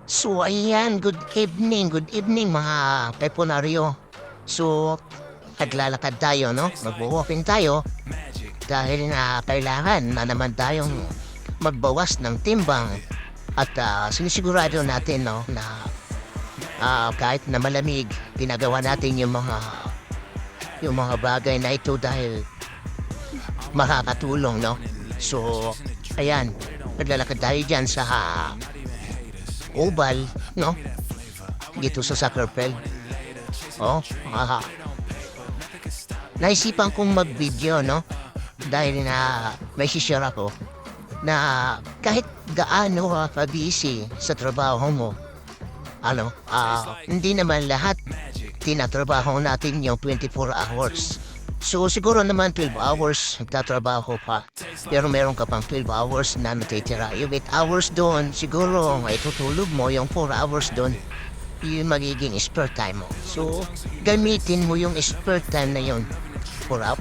So ayan, good evening mga peponaryo. So, naglalakad tayo, no? Mag-walking tayo dahil na kailangan na naman tayong magbawas ng timbang at sinisigurado natin, no, na kahit na malamig, ginagawa natin yung mga bagay na ito dahil makakatulong, no? So, ayan, naglalakad tayo dyan sa oval, no? Dito sa soccer field. Oh, naisipan kong mag-video, no? Dahil na may share ako na kahit gaano ka busy sa trabaho mo, hindi naman lahat tinatrabaho natin yung 24 hours. So siguro naman 12 hours nagtatrabaho pa. Pero meron ka pang 12 hours na natitira. Yung 8 hours doon, siguro maitutulog mo yung 4 hours doon. Yung magiging spare time mo. So, gamitin mo yung spare time na yun for up.